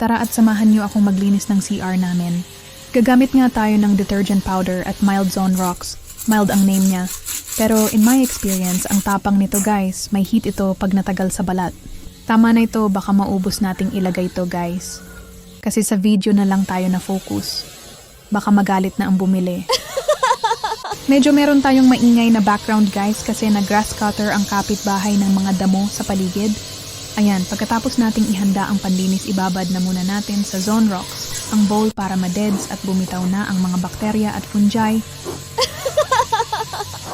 Tara at samahan niyo akong maglinis ng CR namin. Gagamit nga tayo ng detergent powder at mild zone rocks. Mild ang name niya. Pero in my experience, ang tapang nito guys, may heat ito pag natagal sa balat. Tama na ito, baka maubos nating ilagay ito guys. Kasi sa video na lang tayo na focus. Baka magalit na ang bumili. Medyo meron tayong maingay na background guys kasi nag-grass cutter ang kapitbahay ng mga damo sa paligid. Ayan, pagkatapos nating ihanda ang panlinis, ibabad na muna natin sa Zone Rocks ang bowl para ma-deads at bumitaw na ang mga bakterya at fungi.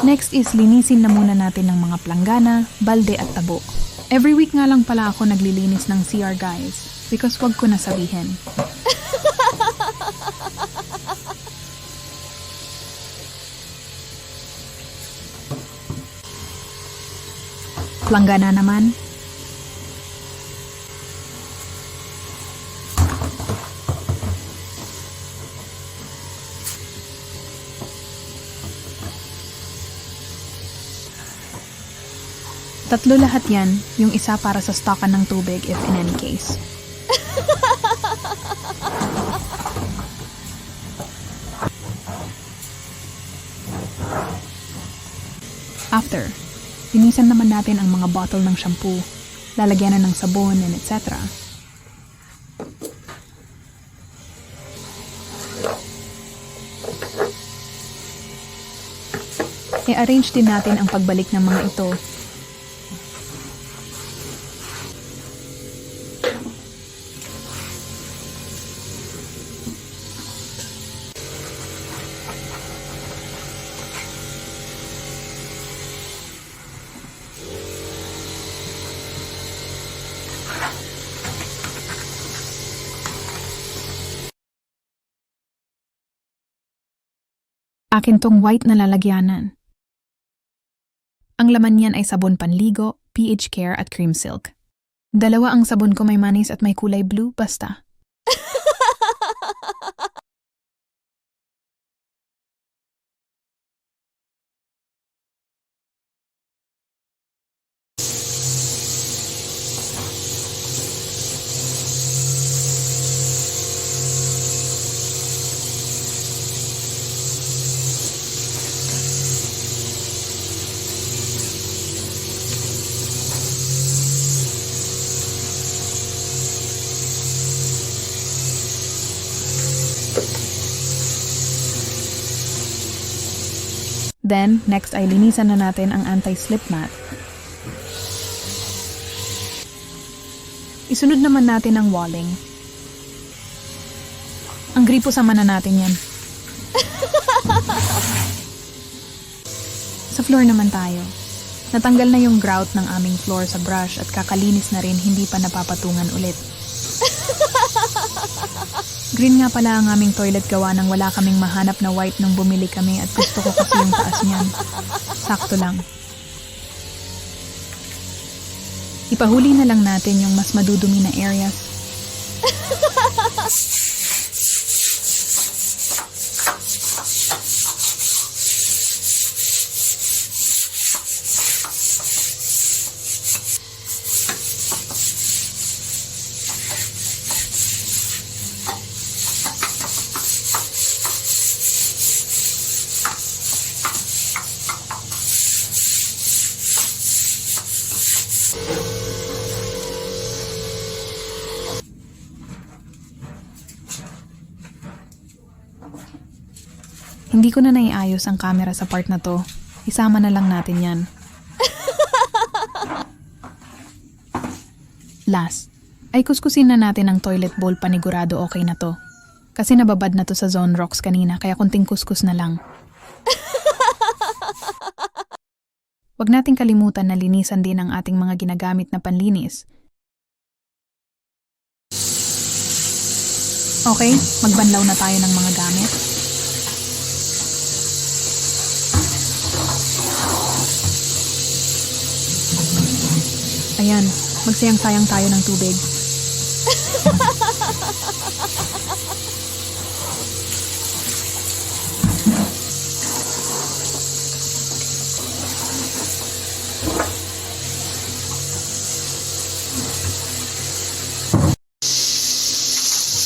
Next is linisin na muna natin ng mga planggana, balde at tabo. Every week nga lang pala ako naglilinis ng CR guys because wag ko na sabihin. Planggana naman. Tatlo lahat yan, yung isa para sa stockan ng tubig if in any case. After, linisan naman natin ang mga bottle ng shampoo, lalagyan na ng sabon and etc. I-arrange din natin ang pagbalik ng mga ito. Akin tong white na lalagyanan. Ang laman niyan ay sabon panligo, pH Care at Cream Silk. Dalawa ang sabon ko, may manis at may kulay blue, basta. Then, next ay linisan na natin ang anti-slip mat. Isunod naman natin ang walling. Ang gripo sama na natin yan. Sa floor naman tayo. Natanggal na yung grout ng aming floor sa brush at kakalinis na rin, hindi pa napapatungan ulit. Green nga pala ang aming toilet, gawa nang wala kaming mahanap na white nung bumili kami at gusto ko kasi yung taas niyan. Sakto lang. Ipahuli na lang natin yung mas madudumi na areas. Hindi ko na naiayos ang camera sa part na to. Isama na lang natin yan. Last, ay kuskusin na natin ang toilet bowl, panigurado okay na to. Kasi nababad na to sa Zone Rocks kanina, kaya kunting kuskus na lang. Huwag nating kalimutan na linisan din ang ating mga ginagamit na panlinis. Okay, magbanlaw na tayo ng mga gamit. Ayan, magsayang-sayang tayo ng tubig.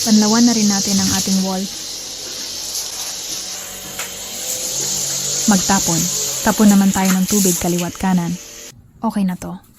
Panlawan na rin natin ang ating wall. Magtapon. Tapon naman tayo ng tubig kaliwat kanan. Okay na to.